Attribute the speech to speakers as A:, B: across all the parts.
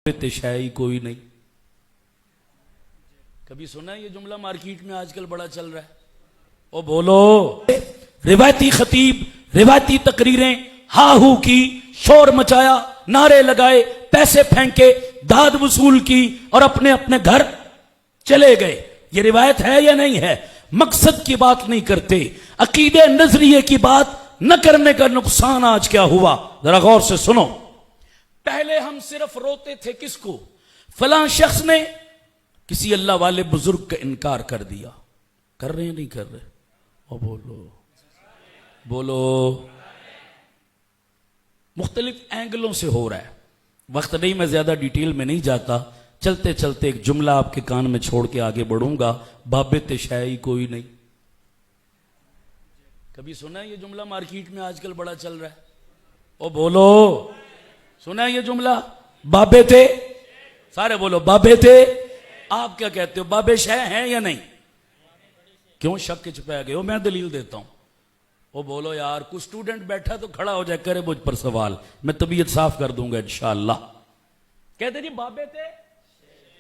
A: शायरी कोई नहीं। कभी सुना है ये जुमला? मार्केट में आजकल बड़ा चल रहा है। ओ बोलो, रिवायती खतीब, रिवायती तकरीरें, हा हू की, शोर मचाया, नारे लगाए, पैसे फेंके, दाद वसूल की और अपने अपने घर चले गए। ये रिवायत है या नहीं है? मकसद की बात नहीं करते, अकीदे नजरिए की बात न करने का नुकसान आज क्या हुआ, जरा गौर से सुनो। पहले हम सिर्फ रोते थे किसको? फलां शख्स ने किसी अल्लाह वाले बुजुर्ग का इनकार कर दिया। कर रहे हैं नहीं कर रहे? ओ बोलो बोलो। मुख्तलिफ एंगलों से हो रहा है। वक्त नहीं, मैं ज्यादा डिटेल में नहीं जाता। चलते चलते एक जुमला आपके कान में छोड़ के आगे बढ़ूंगा। बाबे तेशाई कोई नहीं। कभी सुना है ये जुमला? मार्केट में आजकल बड़ा चल रहा है। ओ बोलो, सुना है ये जुमला? बाबे थे, सारे बोलो बाबे थे। आप क्या कहते हो, बाबे शह हैं या नहीं? क्यों शक के छुपा गए हो? मैं दलील देता हूं। वो बोलो यार, कुछ स्टूडेंट बैठा तो खड़ा हो जाए, करे मुझ पर सवाल, मैं तबीयत साफ कर दूंगा इंशाअल्लाह। कहते जी बाबे थे।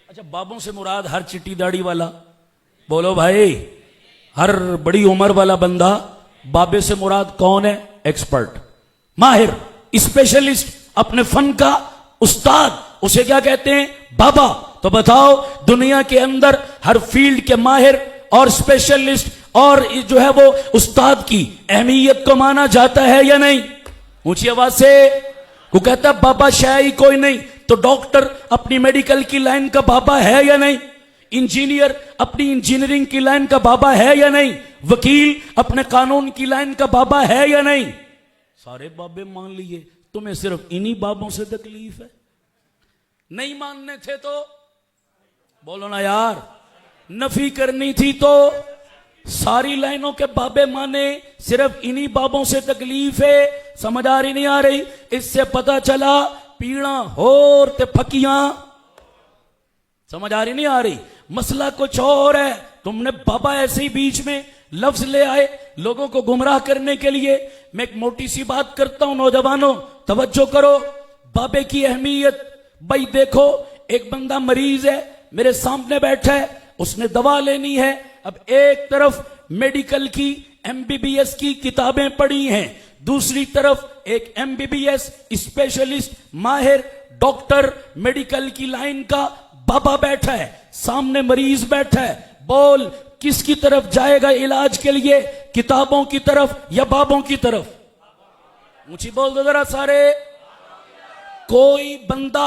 A: अच्छा, बाबों से मुराद हर चिट्टी दाढ़ी वाला? बोलो भाई, हर बड़ी उम्र वाला बंदा? बाबे से मुराद कौन है? एक्सपर्ट, माहिर, स्पेशलिस्ट, अपने फन का उस्ताद, उसे क्या कहते हैं? बाबा। तो बताओ, दुनिया के अंदर हर फील्ड के माहिर और स्पेशलिस्ट और जो है वो उस्ताद की अहमियत को माना जाता है या नहीं? ऊंची आवाज से। वो कहता है बाबा शायरी कोई नहीं। तो डॉक्टर अपनी मेडिकल की लाइन का बाबा है या नहीं? इंजीनियर अपनी इंजीनियरिंग की लाइन का बाबा है या नहीं? वकील अपने कानून की लाइन का बाबा है या नहीं? सारे बाबे मान लिए, तुम्हें सिर्फ इन्हीं बाबों से तकलीफ है। नहीं मानने थे तो बोलो ना यार, नफी करनी थी तो सारी लाइनों के बाबे माने, सिर्फ इन्हीं बाबों से तकलीफ है। समझ आ रही नहीं आ रही? इससे पता चला पीड़ा होर ते फकियां। समझ आ रही नहीं आ रही? मसला कुछ और है। तुमने बाबा ऐसे ही बीच में लफ्ज ले आए लोगों को गुमराह करने के लिए। मैं एक मोटी सी बात करता हूं, नौजवानों तवज्जो करो, बाबे की अहमियत। भाई देखो, एक बंदा मरीज है, मेरे सामने बैठा है, उसने दवा लेनी है। अब एक तरफ मेडिकल की एमबीबीएस की किताबें पढ़ी हैं, दूसरी तरफ एक एमबीबीएस स्पेशलिस्ट, माहिर डॉक्टर, मेडिकल की लाइन का बाबा बैठा है, सामने मरीज बैठा है। बोल, किसकी तरफ जाएगा इलाज के लिए? किताबों की तरफ या बाबों की तरफ? ऊंची बोल दो जरा सारे। कोई बंदा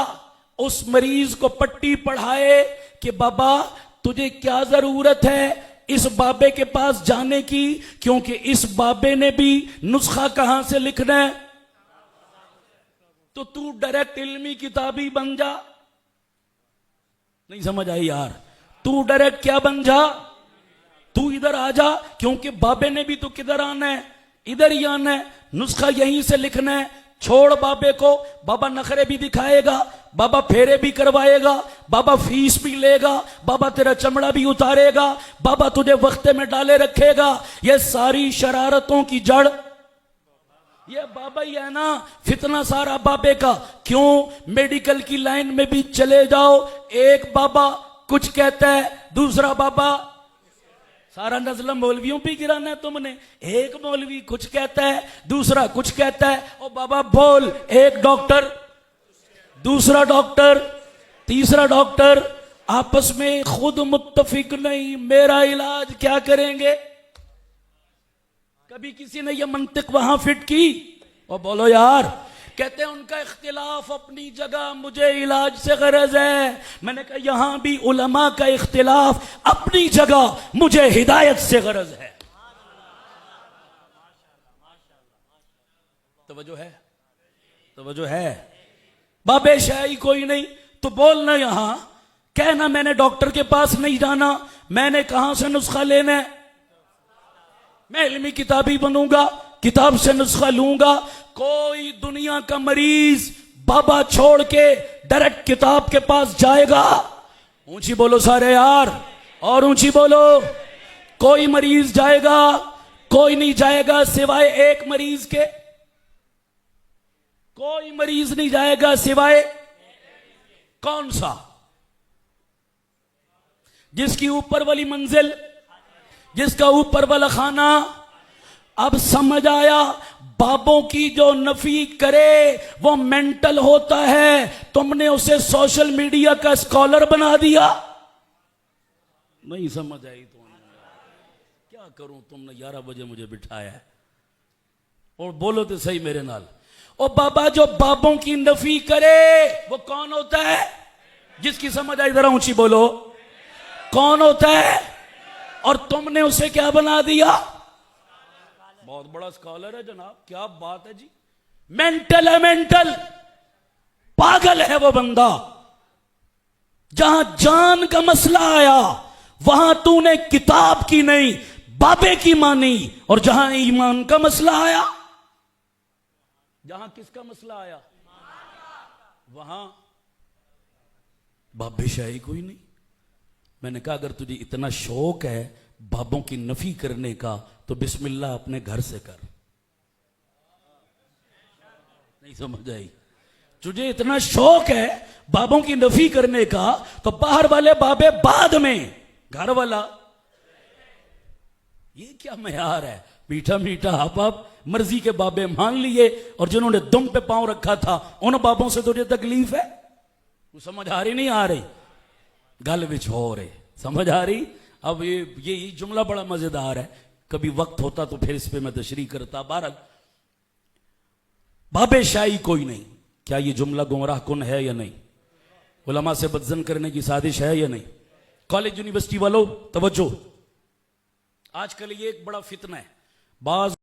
A: उस मरीज को पट्टी पढ़ाए कि बाबा तुझे क्या जरूरत है इस बाबे के पास जाने की, क्योंकि इस बाबे ने भी नुस्खा कहां से लिखना है। तो तू डायरेक्ट इल्मी किताबी बन जा। नहीं समझ आई यार? तू डायरेक्ट क्या बन जा? तू इधर आ जा, क्योंकि बाबे ने भी तो किधर आना है? इधर ही आना है। नुस्खा यहीं से लिखना है। छोड़ बाबे को, बाबा नखरे भी दिखाएगा, बाबा फेरे भी करवाएगा, बाबा फीस भी लेगा, बाबा तेरा चमड़ा भी उतारेगा, बाबा तुझे वक्ते में डाले रखेगा। ये सारी शरारतों की जड़ ये बाबा ही है ना। फितना सारा बाबे का। क्यों? मेडिकल की लाइन में भी चले जाओ, एक बाबा कुछ कहता है, दूसरा बाबा, सारा नजला मौलवियों पे गिराना है तुमने। एक मौलवी कुछ कहता है, दूसरा कुछ कहता है। ओ बाबा बोल, एक डॉक्टर, दूसरा डॉक्टर, तीसरा डॉक्टर, आपस में खुद मुत्तफिक नहीं, मेरा इलाज क्या करेंगे? कभी किसी ने यह मंतिक वहां फिट की? ओ बोलो यार। कहते हैं उनका इख्तिलाफ अपनी जगह, मुझे इलाज से गरज है। मैंने कहा यहां भी उलमा का इख्तिलाफ अपनी जगह, मुझे हिदायत से गरज है। तवज्जो है? तवज्जो है? बाबे शायरी कोई नहीं तो बोलना यहां, कहना मैंने डॉक्टर के पास नहीं जाना, मैंने कहां से नुस्खा लेना है? मैं इल्मी किताबी बनूंगा, किताब से नुस्खा लूंगा। कोई दुनिया का मरीज बाबा छोड़ के डायरेक्ट किताब के पास जाएगा? ऊंची बोलो सारे यार, और ऊंची बोलो। कोई मरीज जाएगा? कोई नहीं जाएगा सिवाय एक मरीज के। कोई मरीज नहीं जाएगा सिवाय कौन सा? जिसकी ऊपर वाली मंजिल, जिसका ऊपर वाला खाना। अब समझ आया, बाबों की जो नफी करे वो मेंटल होता है। तुमने उसे सोशल मीडिया का स्कॉलर बना दिया। नहीं समझ आई तो क्या करूं, तुमने 11 बजे मुझे बिठाया है। और बोलो तो सही मेरे नाल। ओ बाबा, जो बाबों की नफी करे वो कौन होता है? जिसकी समझ आई जरा ऊंची बोलो, कौन होता है? और तुमने उसे क्या बना दिया? बहुत बड़ा स्कॉलर है जनाब, क्या बात है जी। मेंटल है, मेंटल, पागल है वो बंदा। जहां जान का मसला आया वहां तूने किताब की नहीं बाबे की मानी, और जहां ईमान का मसला आया, जहां किसका मसला आया, वहां बाबे शाही कोई नहीं। मैंने कहा अगर तुझे इतना शौक है बाबों की नफी करने का तो बिस्मिल्लाह अपने घर से कर। नहीं समझ आई? तुझे इतना शौक है बाबों की नफी करने का तो बाहर वाले बाबे बाद में, घर वाला। ये क्या मयार है? मीठा मीठा आप मर्जी के बाबे मान लिए, और जिन्होंने दुम पे पांव रखा था उन बाबों से तुझे तकलीफ है? तू समझ आ रही नहीं आ रही? गल विच हो रहे, समझ आ रही? अब ये जुमला बड़ा मजेदार है, कभी वक्त होता तो फिर इस पे मैं तशरीह करता। बहरहाल बाबे शाही कोई नहीं। क्या ये जुमला गुमराह कुन है या नहीं? उलमा से बदजन करने की साजिश है या नहीं? कॉलेज यूनिवर्सिटी वालों तवज्जो, आजकल ये एक बड़ा फितना है। बाज